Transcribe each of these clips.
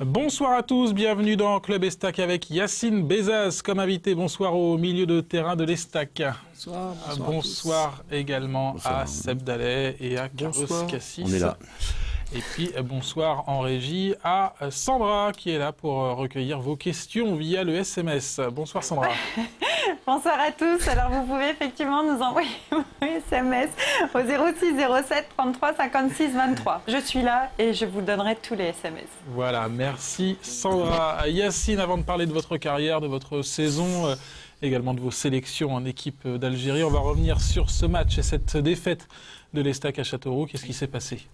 Bonsoir à tous, bienvenue dans Club Estac avec Yacine Bezaz comme invité. Bonsoir au milieu de terrain de l'Estac. Bonsoir. Bonsoir également bonsoir. À Seb Dallet et à Carlos Cassis. On est là. Et puis bonsoir en régie à Sandra qui est là pour recueillir vos questions via le SMS. Bonsoir Sandra. Bonsoir à tous. Alors vous pouvez effectivement nous envoyer vos SMS au 06 07 33 56 23. Je suis là et je vous donnerai tous les SMS. Voilà, merci Sandra. Yacine, avant de parler de votre carrière, de votre saison, également de vos sélections en équipe d'Algérie, on va revenir sur ce match et cette défaite de l'Estac à Châteauroux. Qu'est-ce qui s'est passé ?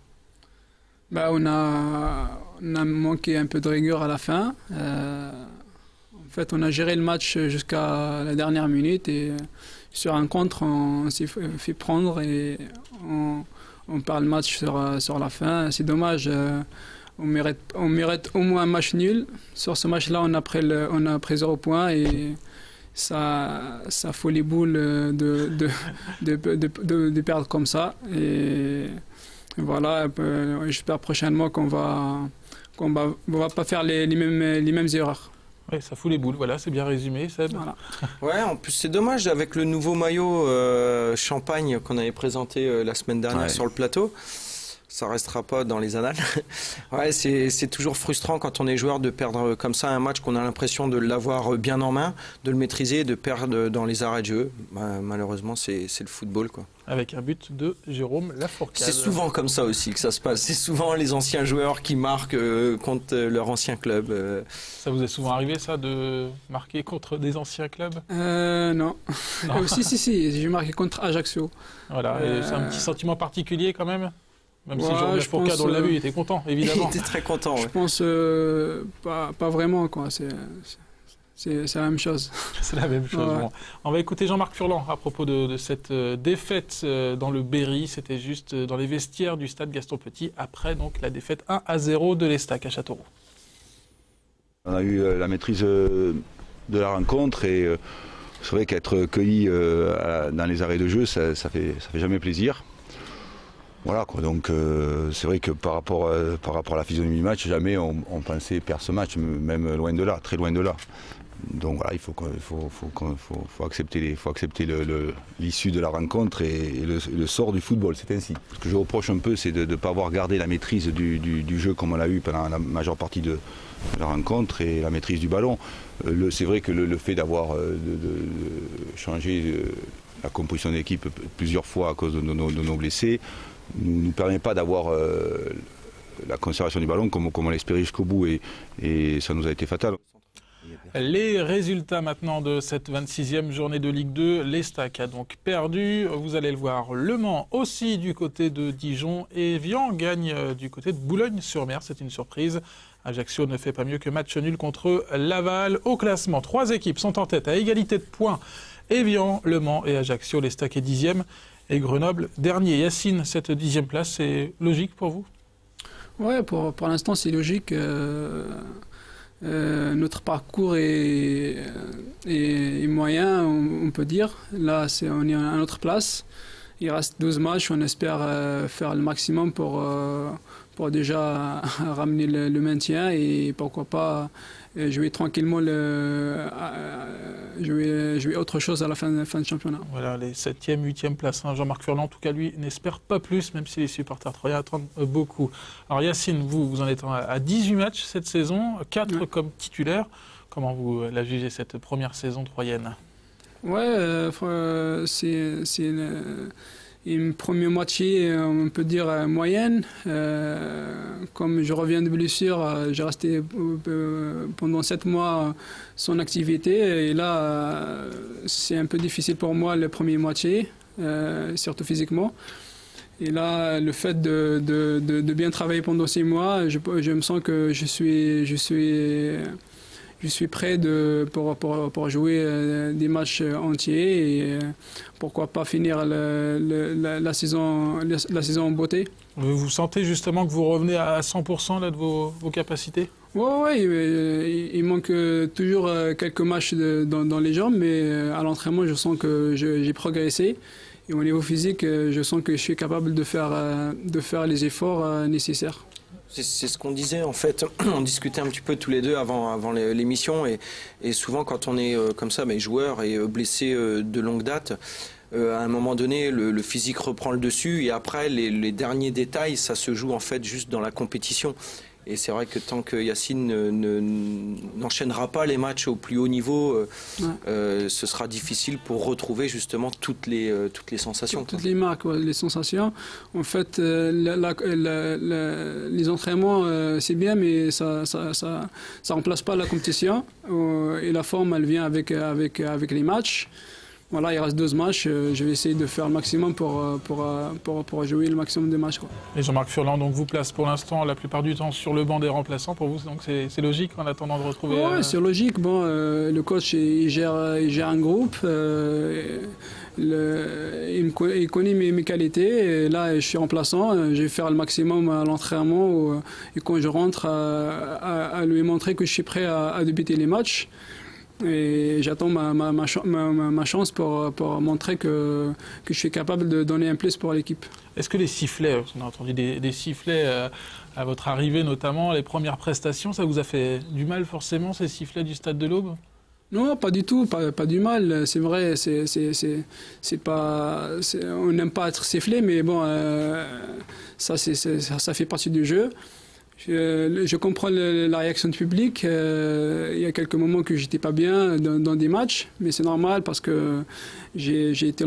On a manqué un peu de rigueur à la fin. En fait, on a géré le match jusqu'à la dernière minute et sur un contre, on s'est fait prendre et on perd le match sur la fin. C'est dommage. On mérite au moins un match nul. Sur ce match-là, on a pris 0 points et ça fout les boules de perdre comme ça. Et voilà, j'espère prochainement qu'on va pas faire les mêmes erreurs. Oui, ça fout les boules, voilà, c'est bien résumé, Seb. Voilà. Ouais, en plus c'est dommage avec le nouveau maillot champagne qu'on avait présenté la semaine dernière sur le plateau. Ça restera pas dans les annales. Ouais, c'est toujours frustrant quand on est joueur de perdre comme ça un match qu'on a l'impression de l'avoir bien en main, de le maîtriser, de perdre dans les arrêts de jeu. Malheureusement, c'est le football, quoi. Avec un but de Jérôme Lafourcade. C'est souvent comme ça aussi que ça se passe. C'est souvent les anciens joueurs qui marquent contre leur ancien club. Ça vous est souvent arrivé, ça, de marquer contre des anciens clubs ? Non. Si, j'ai marqué contre Ajaccio. Voilà, et c'est un petit sentiment particulier quand même ? Même si Ouais, Jérôme Lafourcade, on l'a vu, il était content, évidemment. Il était très content. Je pense pas vraiment, quoi. C'est la même chose. C'est la même chose. Ouais. Bon. On va écouter Jean-Marc Furlan à propos de cette défaite dans le Berry. C'était juste dans les vestiaires du stade Gaston Petit, après donc la défaite 1-0 de l'Estac à Châteauroux. On a eu la maîtrise de la rencontre et c'est vrai qu'être cueilli dans les arrêts de jeu, ça fait jamais plaisir. Voilà quoi, donc c'est vrai que par rapport à la physionomie du match, jamais on pensait perdre ce match, même loin de là, très loin de là. Donc voilà, il faut accepter l'issue de la rencontre et le sort du football, c'est ainsi. Ce que je reproche un peu, c'est de ne pas avoir gardé la maîtrise du jeu comme on l'a eu pendant la majeure partie de la rencontre et la maîtrise du ballon. C'est vrai que le fait d'avoir changé la composition de l'équipe plusieurs fois à cause de nos blessés ne nous permet pas d'avoir la conservation du ballon comme on l'espérait jusqu'au bout et ça nous a été fatal. Les résultats maintenant de cette 26e journée de Ligue 2. L'Estac a donc perdu. Vous allez le voir. Le Mans aussi du côté de Dijon. Et Evian gagne du côté de Boulogne-sur-Mer. C'est une surprise. Ajaccio ne fait pas mieux que match nul contre Laval. Au classement, 3 équipes sont en tête à égalité de points. Evian, Le Mans et Ajaccio. L'Estac est 10e et Grenoble dernier. Yacine, cette 10e place, c'est logique pour vous ? Ouais, pour l'instant, c'est logique. Notre parcours est moyen, on peut dire. Là, on est à notre place. Il reste 12 matchs. On espère faire le maximum pour déjà ramener le maintien et pourquoi pas jouer tranquillement, jouer autre chose à la fin de championnat. Voilà, les 7e, 8e places. Jean-Marc Furlan, en tout cas, lui, n'espère pas plus, même si les supporters troyens attendent beaucoup. Alors Yacine, vous en êtes à 18 matchs cette saison, 4 comme titulaire. Comment vous la jugez, cette première saison troyenne ? Ouais, c'est une première moitié, on peut dire, moyenne. Comme je reviens de blessure, j'ai resté pendant 7 mois sans activité. Et là, c'est un peu difficile pour moi la première moitié, surtout physiquement. Et là, le fait de bien travailler pendant 6 mois, je me sens que je je suis prêt pour jouer des matchs entiers et pourquoi pas finir la saison en beauté. Vous sentez justement que vous revenez à 100% là, de vos capacités? Oui, il manque toujours quelques matchs dans les jambes, mais à l'entraînement, je sens que j'ai progressé. Et au niveau physique, je sens que je suis capable de faire les efforts nécessaires. C'est ce qu'on disait en fait, on discutait un petit peu tous les deux avant l'émission et souvent quand on est comme ça, joueur et blessé de longue date, à un moment donné le physique reprend le dessus et après les derniers détails ça se joue en fait juste dans la compétition. Et c'est vrai que tant que Yacine n'enchaînera pas les matchs au plus haut niveau, ce sera difficile pour retrouver justement toutes les sensations. Toutes les marques, les sensations. En fait, les entraînements, c'est bien, mais ça remplace pas la compétition. Et la forme, elle vient avec les matchs. Voilà, il reste 12 matchs. Je vais essayer de faire le maximum pour jouer le maximum de matchs. Et Jean-Marc Furlan donc vous place pour l'instant la plupart du temps sur le banc des remplaçants. Pour vous, donc c'est logique en attendant de retrouver. Oui, c'est logique. Bon, le coach il gère un groupe. Il connaît mes qualités. Et là, je suis remplaçant. Je vais faire le maximum à l'entraînement et quand je rentre, à lui montrer que je suis prêt à débuter les matchs. Et j'attends ma chance pour montrer que je suis capable de donner un plus pour l'équipe. Est-ce que les sifflets, on a entendu des sifflets à votre arrivée notamment, les premières prestations, ça vous a fait du mal forcément ces sifflets du Stade de l'Aube? Non, pas du tout, pas du mal. C'est vrai, on n'aime pas être sifflé, mais bon, ça fait partie du jeu. Je comprends la réaction du public. Il y a quelques moments que j'étais pas bien dans des matchs, mais c'est normal parce que j'étais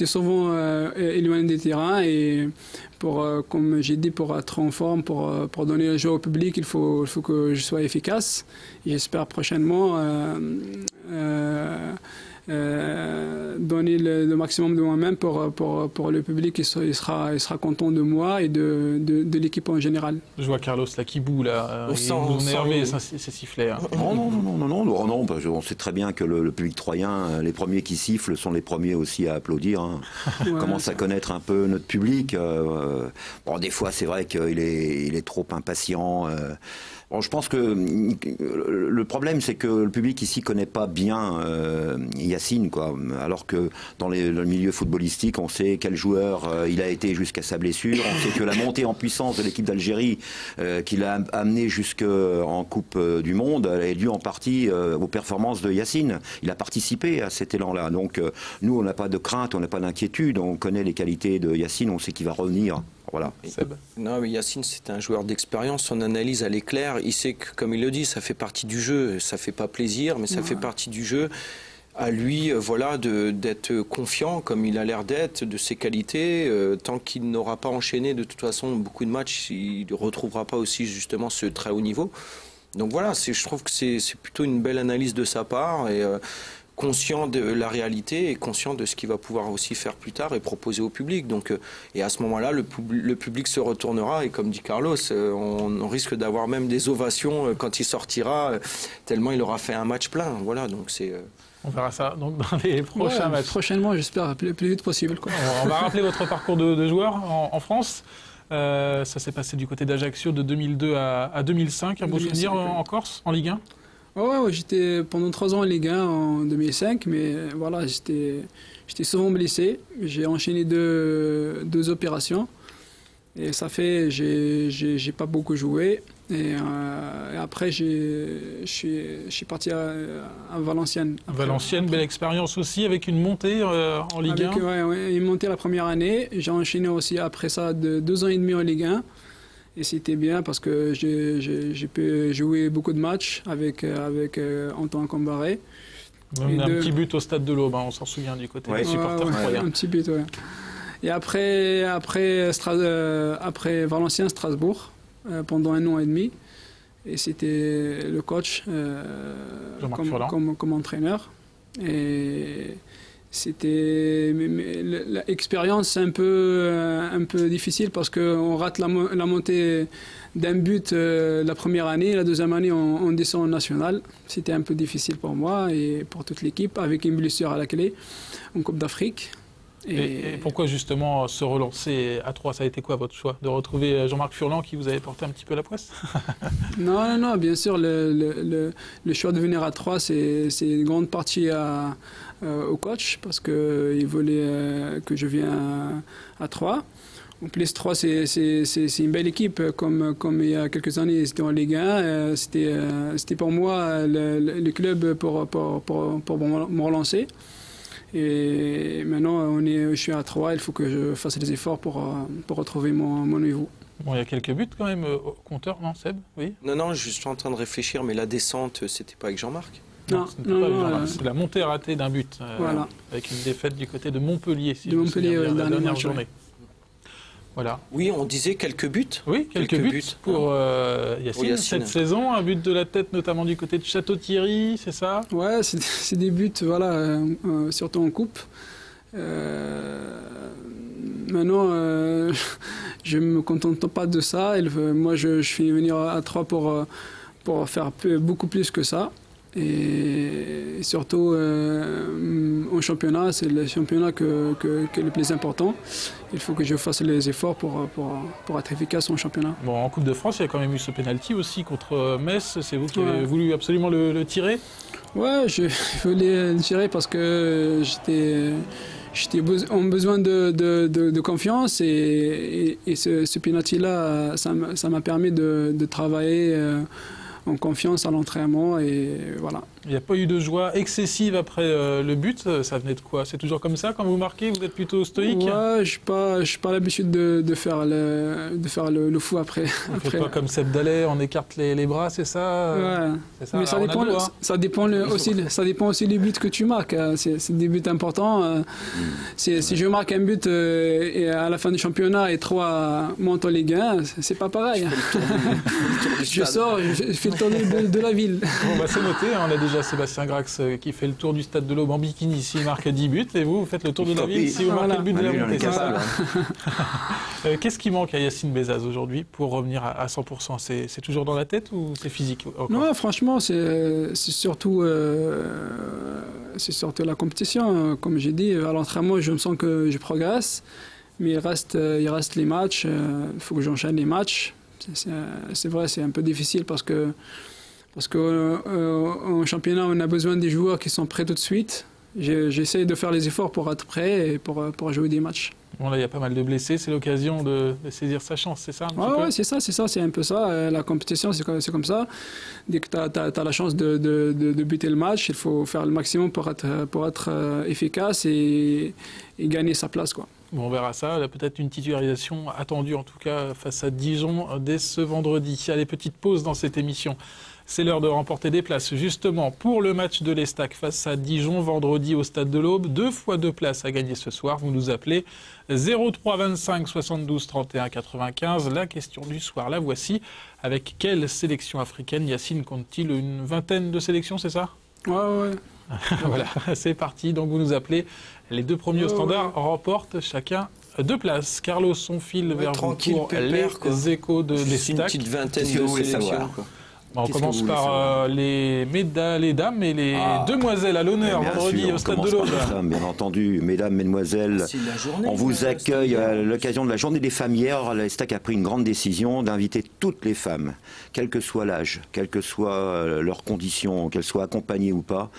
souvent éloigné des terrains et comme j'ai dit, pour être en forme, pour donner le jeu au public, il faut que je sois efficace. J'espère prochainement donner le maximum de moi-même pour le public. Il sera content de moi et de l'équipe en général. Je vois Carlos là qui boue là. Vous énervez ces sifflets. Hein. Non, parce qu'on sait très bien que le public troyen, les premiers qui sifflent sont les premiers aussi à applaudir. Hein. On commence à connaître un peu notre public. Bon, des fois, c'est vrai qu'il est trop impatient. Bon, je pense que le problème, c'est que le public ici connaît pas bien Yacine, quoi. Alors que dans le milieu footballistique, on sait quel joueur il a été jusqu'à sa blessure. On sait que la montée en puissance de l'équipe d'Algérie qu'il a amené jusqu'en Coupe du Monde est due en partie aux performances de Yacine. Il a participé à cet élan-là. Donc nous, on n'a pas de crainte, on n'a pas d'inquiétude. On connaît les qualités de Yacine, on sait qu'il va revenir. Voilà. Non, mais Yacine, c'est un joueur d'expérience. Son analyse, elle est claire. Il sait que, comme il le dit, ça fait partie du jeu. Ça fait pas plaisir, mais ça fait partie du jeu. À lui, voilà, d'être confiant, comme il a l'air d'être, de ses qualités. Tant qu'il n'aura pas enchaîné, de toute façon, beaucoup de matchs, il ne retrouvera pas aussi, justement, ce très haut niveau. Donc voilà, je trouve que c'est plutôt une belle analyse de sa part. Et, conscient de la réalité et conscient de ce qu'il va pouvoir aussi faire plus tard et proposer au public. Donc, et à ce moment-là, le public se retournera et comme dit Carlos, on risque d'avoir même des ovations quand il sortira, tellement il aura fait un match plein. Voilà, donc c'est... On verra ça donc, dans les prochains matchs. Prochainement, j'espère, le plus vite possible. Quoi. On va rappeler votre parcours de joueur en France. Ça s'est passé du côté d'Ajaccio de 2002 à 2005. Un beau souvenir en Corse, en Ligue 1? Ouais, j'étais pendant 3 ans en Ligue 1 en 2005, mais voilà, j'étais souvent blessé. J'ai enchaîné deux opérations et ça fait j'ai pas beaucoup joué. Et après, je suis parti à Valenciennes. Valenciennes, belle expérience aussi, avec une montée en Ligue 1. Oui, une montée la première année. J'ai enchaîné aussi après ça 2 ans et demi en Ligue 1. Et c'était bien parce que j'ai pu jouer beaucoup de matchs avec Antoine Combaré. Un petit but au Stade de l'Aube, on s'en souvient du côté des supporters croyants. Un petit but, ouais. Et après Valenciennes, Strasbourg, pendant 1 an et demi. Et c'était le coach comme entraîneur. c'était l'expérience un peu difficile parce qu'on rate la montée d'un but la première année, la deuxième année on descend en national. C'était un peu difficile pour moi et pour toute l'équipe avec une blessure à la clé en Coupe d'Afrique. Et pourquoi justement se relancer à 3? Ça a été quoi votre choix? De retrouver Jean-Marc Furlan qui vous avait porté un petit peu la poisse? Non, bien sûr, le choix de venir à 3, c'est une grande partie au coach parce qu'il voulait que je vienne à 3. En plus, 3, c'est une belle équipe. Comme il y a quelques années, c'était en Ligue 1. C'était pour moi le club pour me relancer. Et maintenant, je suis à 3, il faut que je fasse des efforts pour retrouver mon niveau. Bon, il y a quelques buts quand même au compteur, non Seb? Oui. Non, je suis en train de réfléchir, mais la descente, c'était pas avec Jean-Marc? Non, c'est la montée ratée d'un but, voilà. Avec une défaite du côté de Montpellier, si de Montpellier, la dernière journée. Voilà. Oui, on disait quelques buts. Oui, quelques buts pour Yacine cette saison. Un but de la tête, notamment du côté de Château-Thierry, c'est ça? Ouais, c'est des buts, voilà, surtout en coupe. Maintenant, je ne me contente pas de ça. Moi, je suis venu à 3 pour faire beaucoup plus que ça. Et surtout en championnat, c'est le championnat qui est le plus important. Il faut que je fasse les efforts pour être efficace en championnat. Bon, en Coupe de France, il y a quand même eu ce penalty aussi contre Metz. C'est vous qui avez voulu absolument le tirer? Ouais, je voulais le tirer parce que j'étais en besoin de confiance et ce penalty-là, ça m'a permis de travailler en confiance à l'entraînement et voilà. Il n'y a pas eu de joie excessive après le but, ça venait de quoi? C'est toujours comme ça quand vous marquez? Vous êtes plutôt stoïque? Ouais, je n'ai pas l'habitude de faire le fou après. On ne fait pas comme Seb Dallet, on écarte les bras, c'est ça? Ouais. Ça. Mais ça dépend aussi des buts que tu marques. C'est des buts importants. Si je marque un but et à la fin du championnat et 3 montent en Ligue 1, c'est pas pareil. Je sors, je fais le tour de la ville. Bon, bah, c'est noté, on a déjà Sébastien Grax qui fait le tour du stade de l'Aube en bikini s'il marque 10 buts, et vous faites le tour de la ville si vous marquez le but de la montée. Qu'est-ce qui manque à Yacine Bezzaz aujourd'hui pour revenir à 100%? C'est toujours dans la tête ou c'est physique encore? Non, franchement, c'est surtout la compétition. Comme j'ai dit, à l'entraînement, je me sens que je progresse, mais il reste les matchs. Il faut que j'enchaîne les matchs. C'est vrai, c'est un peu difficile parce qu'en championnat, on a besoin des joueurs qui sont prêts tout de suite. J'essaie de faire les efforts pour être prêt et pour jouer des matchs. Bon, là, il y a pas mal de blessés, c'est l'occasion de saisir sa chance, c'est ça? Ouais, c'est ça, c'est un peu ça. La compétition, c'est comme ça. Dès que tu as la chance de buter le match, il faut faire le maximum pour être efficace et gagner sa place, quoi. Bon, on verra ça. Il y a peut-être une titularisation attendue, en tout cas, face à Dijon dès ce vendredi. Allez, petite pause dans cette émission. C'est l'heure de remporter des places, justement, pour le match de l'Estac face à Dijon, vendredi au Stade de l'Aube. 2 fois 2 places à gagner ce soir. Vous nous appelez 03 25 72 31 95. La question du soir, la voici. Avec quelle sélection africaine Yacine compte-t-il? Une vingtaine de sélections, c'est ça? Ouais. Voilà, c'est parti. Donc vous nous appelez. Les 2 premiers au standard remportent chacun 2 places. Carlos, on file vers vous pour les échos de l'Estac. Une petite vingtaine de sélections. On commence par les dames et les demoiselles à l'honneur vendredi au Stade de l'Aube. Bien entendu, mesdames, mesdemoiselles, on vous accueille à l'occasion de la journée des femmes. Hier, l'Estac a pris une grande décision d'inviter toutes les femmes, quel que soit l'âge, quelles que soient leurs conditions, qu'elles soient accompagnées ou pas.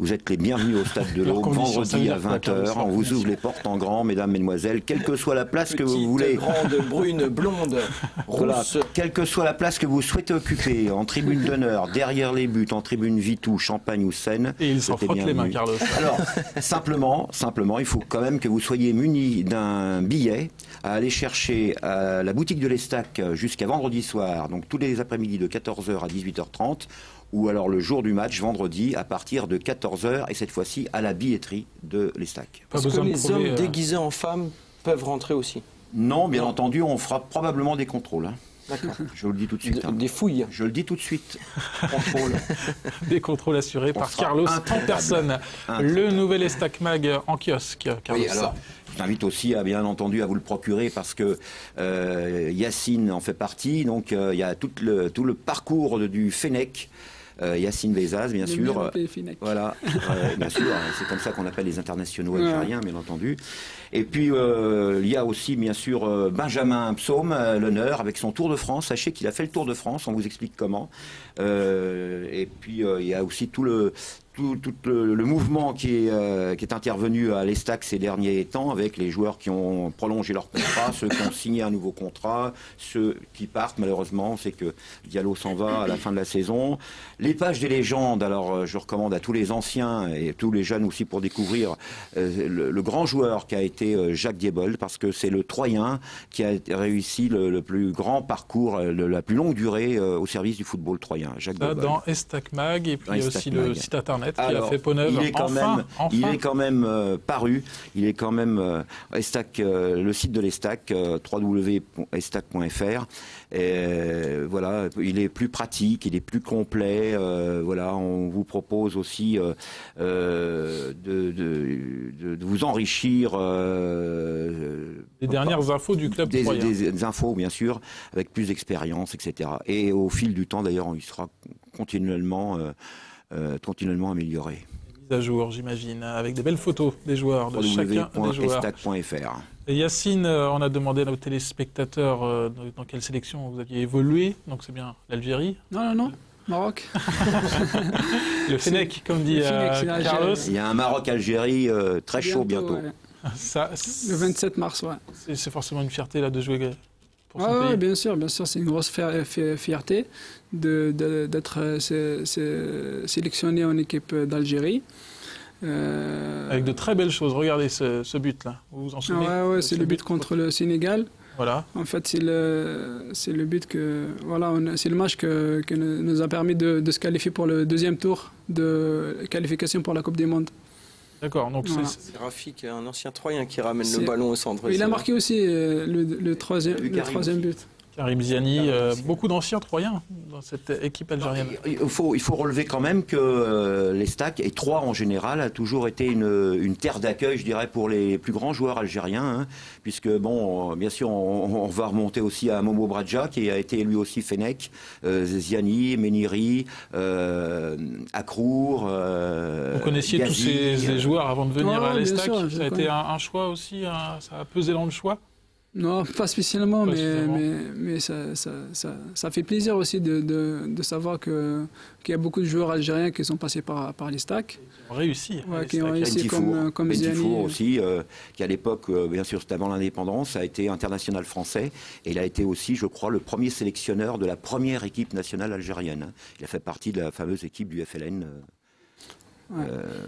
Vous êtes les bienvenus au Stade de l'Aube, vendredi à 20h. On vous ouvre les portes en grand, mesdames, mesdemoiselles, quelle que soit la place que vous voulez. Grande, brune, blonde, rousse. Voilà, quelle que soit la place que vous souhaitez occuper, en tribune d'honneur, derrière les buts, en tribune Vitou, Champagne ou Seine. Et il s'en frotte les mains, Carlos. Alors, simplement, il faut quand même que vous soyez munis d'un billet à aller chercher à la boutique de l'Estac jusqu'à vendredi soir, donc tous les après-midi de 14h à 18h30. Ou alors le jour du match, vendredi, à partir de 14h, et cette fois-ci à la billetterie de l'Estac. Parce que les hommes déguisés en femmes peuvent rentrer aussi? Non, bien entendu, on fera probablement des contrôles. D'accord. Je vous le dis tout de suite. Des fouilles. Je le dis tout de suite. Contrôle. Des contrôles assurés par Carlos en personne. Le nouvel Estac Mag en kiosque, Carlos. Oui, alors, je t'invite aussi, bien entendu, à vous le procurer parce que Yacine en fait partie. Donc, il y a tout le parcours du Fennec. Yacine Bezaz, bien sûr. Voilà, bien sûr. C'est comme ça qu'on appelle les internationaux algériens, bien entendu. Et puis, il y a aussi, bien sûr, Benjamin Psaume, l'honneur, avec son Tour de France. Sachez qu'il a fait le Tour de France, on vous explique comment. Et puis, il y a aussi tout le mouvement qui est intervenu à l'Estac ces derniers temps, avec les joueurs qui ont prolongé leur contrat, ceux qui ont signé un nouveau contrat, ceux qui partent malheureusement, c'est que Diallo s'en va à la fin de la saison. Les pages des légendes, alors je recommande à tous les anciens et tous les jeunes aussi pour découvrir le grand joueur qui a été Jacques Diebold, parce que c'est le Troyen qui a réussi le plus grand parcours, la plus longue durée au service du football troyen. Jacques Diebold. Dans Estac Mag, et puis aussi le site internet qui a fait peau neuve. Il est quand même paru. Il est quand même le site de l'Estac, www.estac.fr. Voilà, il est plus pratique, il est plus complet. Voilà, on vous propose aussi de vous enrichir. Les dernières infos du club troyen. Des infos, bien sûr, avec plus d'expérience, etc. Et au fil du temps, d'ailleurs, il sera continuellement amélioré. Mise à jour, j'imagine, avec des belles photos des joueurs, de chacun des joueurs. www.estac.fr. Et Yacine, on a demandé à nos téléspectateurs dans quelle sélection vous aviez évolué, donc c'est bien l'Algérie. Non, Maroc. Le Fennec, comme dit Carlos. Il y a un Maroc-Algérie très chaud bientôt. Ouais. Ça, le 27 mars, ouais. C'est forcément une fierté là, de jouer pour son pays. pays. Bien sûr, c'est une grosse fierté d'être sélectionné en équipe d'Algérie. Avec de très belles choses. Regardez ce but-là. Vous vous en souvenez? Ouais, c'est le but contre le Sénégal. Voilà. En fait, c'est le but c'est le match qui nous a permis de se qualifier pour le deuxième tour de qualification pour la Coupe du Monde. D'accord, donc voilà. C'est Rafik, un ancien Troyen, qui ramène le ballon au centre. Il a marqué aussi le troisième but. Karim Ziani, beaucoup d'anciens Troyens dans cette équipe algérienne. Il faut relever quand même que l'Estac, et Troyes en général, a toujours été une terre d'accueil, je dirais, pour les plus grands joueurs algériens, hein, puisque, bon, bien sûr, on va remonter aussi à Momo Bradja, qui a été lui aussi Fennec, Ziani, Meniri, Akrour. Vous connaissiez Ghazi, tous ces joueurs avant de venir à l'Estac? Ça a été un choix aussi, ça a pesé dans le choix? Non, pas spécialement, mais ça fait plaisir aussi de savoir qu'il y a beaucoup de joueurs algériens qui sont passés par l'Estac. Qui ont réussi. Ouais, qui ont réussi comme Ziani. aussi, qui à l'époque, bien sûr c'était avant l'indépendance, a été international français. Et il a été aussi, je crois, le premier sélectionneur de la première équipe nationale algérienne. Il a fait partie de la fameuse équipe du FLN.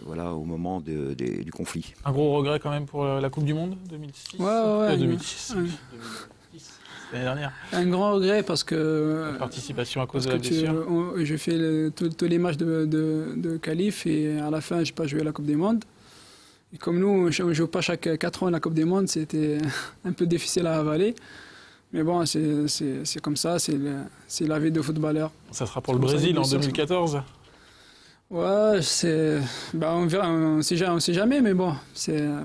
Voilà, au moment du conflit. Un gros regret quand même pour la Coupe du Monde 2006. 2006. 2010, l'année dernière. Un grand regret parce que... La participation à cause de la blessure. J'ai fait tous les matchs de qualif et à la fin, je n'ai pas joué à la Coupe du Monde. Et comme nous, on ne joue pas chaque 4 ans à la Coupe du Monde, c'était un peu difficile à avaler. Mais bon, c'est comme ça, c'est la vie de footballeur. Ça sera pour le Brésil en 2014 ? Ouais, on verra, on sait jamais, mais bon,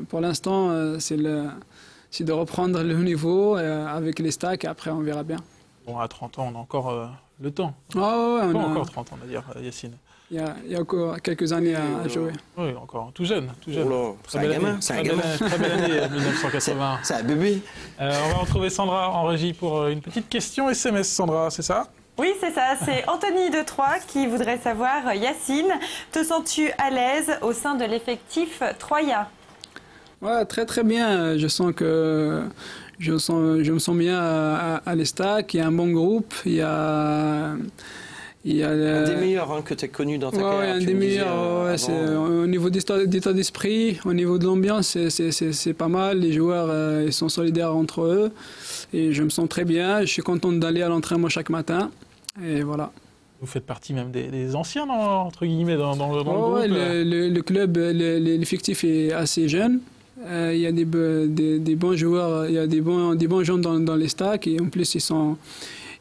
pour l'instant, c'est de reprendre le niveau avec les stacks et après on verra bien. Bon, à 30 ans, on a encore le temps. On a encore 30 ans, on va dire, Yacine. Il y a encore quelques années à jouer. Oui, encore tout jeune. C'est un gamin. Très belle année 1981. C'est un bébé. On va retrouver Sandra en régie pour une petite question SMS, Sandra, c'est ça ? Oui, c'est ça. C'est Anthony de Troyes qui voudrait savoir, Yacine, te sens-tu à l'aise au sein de l'effectif troyen? Ouais, très très bien. Je me sens bien à l'Estac. Il y a un bon groupe. Il y a un des meilleurs que tu as connu dans ta carrière. Un des meilleurs. Au niveau d'état d'esprit, au niveau de l'ambiance, c'est pas mal. Les joueurs ils sont solidaires entre eux. Et je me sens très bien. Je suis content d'aller à l'entraînement chaque matin. Et voilà. Vous faites partie même des anciens, entre guillemets, dans le groupe. Le club, l'effectif est assez jeune. Il y a des bons joueurs, il y a des bons gens dans les stacks. Et en plus,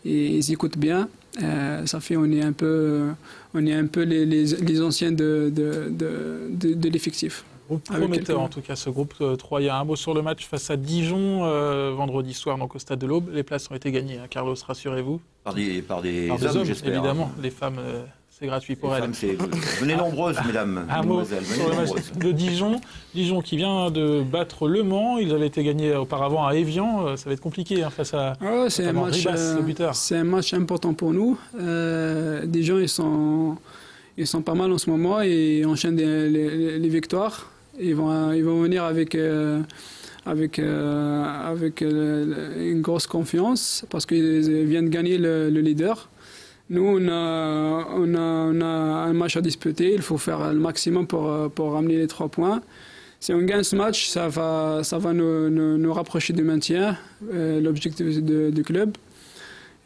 et ils écoutent bien. Ça fait on est un peu les anciens de l'effectif. Groupe prometteur en tout cas, ce groupe troyen. Un mot sur le match face à Dijon vendredi soir donc au stade de l'Aube. Les places ont été gagnées, hein, Carlos, rassurez-vous. Par des hommes, j'espère. Évidemment, les femmes, c'est gratuit pour elles. Venez nombreuses, mesdames. Un mot sur le match de Dijon. Dijon qui vient de battre Le Mans. Ils avaient été gagnés auparavant à Évian. Ça va être compliqué hein, face à c'est un match important pour nous. Dijon, ils sont pas mal en ce moment et enchaînent les victoires. Ils vont venir avec une grosse confiance parce qu'ils viennent de gagner le leader. Nous, on a un match à disputer. Il faut faire le maximum pour ramener les 3 points. Si on gagne ce match, ça va nous rapprocher du maintien, l'objectif du club.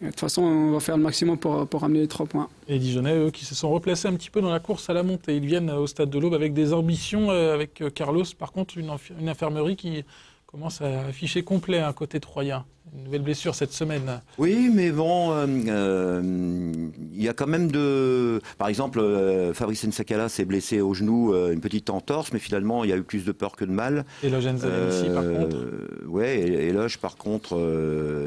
Et de toute façon, on va faire le maximum pour ramener les 3 points. Et Dijonnais, eux, qui se sont replacés un petit peu dans la course à la montée. Ils viennent au stade de l'Aube avec des ambitions, avec Carlos. Par contre, une infirmerie qui commence à afficher complet un côté troyen. Une nouvelle blessure cette semaine. Oui, mais bon, il y a quand même Par exemple, Fabrice Nsakala s'est blessé au genou, une petite entorse, mais finalement, il y a eu plus de peur que de mal. Et Loge Nzalem par contre. Oui, et Loge, par contre,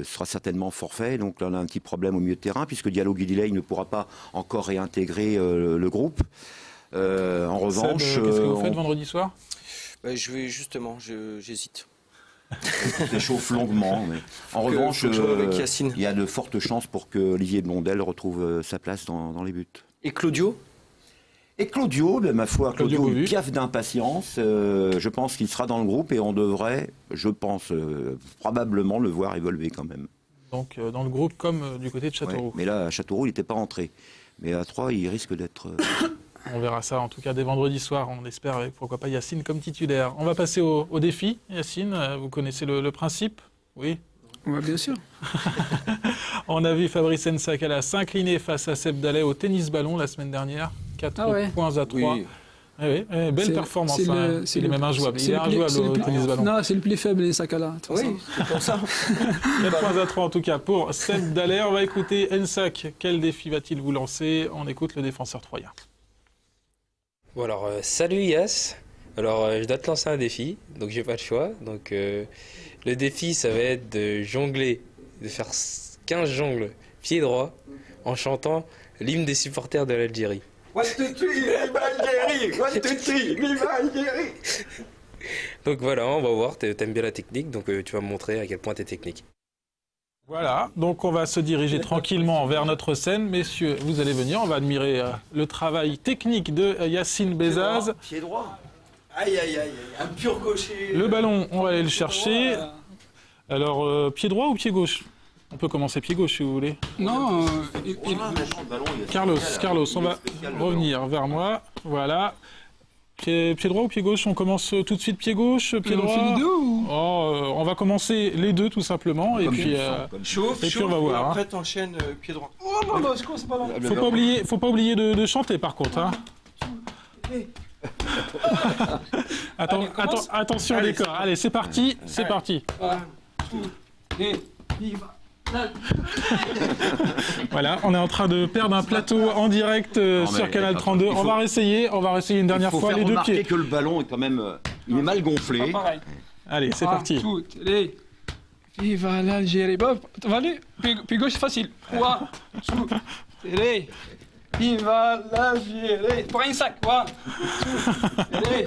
sera certainement forfait. Donc là, on a un petit problème au milieu de terrain, puisque Diallo Guidilei ne pourra pas encore réintégrer le groupe. En revanche... Qu'est-ce que vous faites vendredi soir? Je vais justement, j'hésite. On s'échauffe longuement. Mais... En revanche, il y a de fortes chances pour que Olivier Blondel retrouve sa place dans les buts. Et Claudio? Ma foi, Claudio piaffe d'impatience. Je pense qu'il sera dans le groupe et on devrait, je pense, probablement le voir évoluer quand même. Donc dans le groupe comme du côté de Châteauroux. Ouais, mais là, à Châteauroux, il n'était pas entré. Mais à 3, il risque d'être... On verra ça en tout cas dès vendredi soir, on espère avec pourquoi pas Yacine comme titulaire. On va passer au défi. Yacine, vous connaissez le principe? Oui. Ouais, bien sûr. On a vu Fabrice Nsakala s'incliner face à Seb Dallet au tennis ballon la semaine dernière. 4 points à 3. Oui. Oui, belle performance. Il est même injouable. Il est injouable au tennis ballon. Non, c'est le plus faible Nsakala. Oui, c'est pour ça. 4 points à 3 en tout cas pour Seb Dallet. On va écouter Nsak. Quel défi va-t-il vous lancer? On écoute le défenseur troyen. Bon alors, salut Yass. Alors, je dois te lancer un défi, donc j'ai pas le choix. Donc, le défi, ça va être de jongler, de faire 15 jongles pied droit en chantant l'hymne des supporters de l'Algérie. One, two, three, vive Algérie! One, two, three, vive Algérie! Donc voilà, on va voir, t'aimes bien la technique, donc tu vas me montrer à quel point t'es technique. Voilà, donc on va se diriger tranquillement vers notre scène. Messieurs, vous allez venir, on va admirer le travail technique de Yacine Bezaz. Pied droit. Aïe, aïe, aïe, un pur gaucher. Le ballon, on va aller le chercher. Alors, pied droit ou pied gauche? On peut commencer pied gauche si vous voulez. Non, Carlos, on va revenir vers moi. Voilà. Pied droit ou pied gauche? On commence tout de suite pied gauche, pied droit. On fait les deux ou... On va commencer les deux tout simplement et puis on va voir. Après t'enchaînes pied droit. Oh non, je commence pas là. Faut pas oublier de chanter par contre. Hein. Attention au décor. Allez, c'est parti, c'est parti. Voilà, on est en train de perdre un plateau en direct sur Canal 32. On va réessayer une dernière fois les deux pieds. Il faut faire remarquer que le ballon est quand même il est mal gonflé. Allez, c'est parti. Viva l'Algérie. Allez, pied gauche facile. 1, 2, 3. Viva l'Algérie. Prends un sac. 1, 2, 3.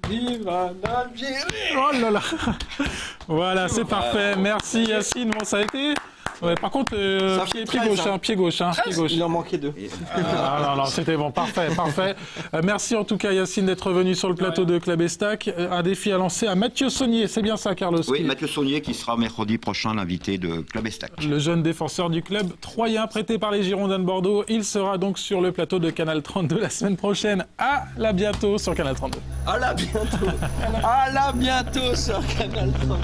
Viva l'Algérie. Oh là là. Voilà, c'est parfait. Merci Yacine. Bon, ça a été. Ouais, par contre, pied gauche. Il en manquait 2. Non, c'était bon, parfait. Merci en tout cas Yacine d'être venu sur le plateau de Club Estac. Un défi à lancer à Mathieu Saunier, c'est bien ça Carlos? Oui, Mathieu Saunier qui sera mercredi prochain l'invité de Club Estac. Le jeune défenseur du club troyen prêté par les Girondins de Bordeaux. Il sera donc sur le plateau de Canal 32 la semaine prochaine. À la bientôt sur Canal 32. À la bientôt sur Canal 32.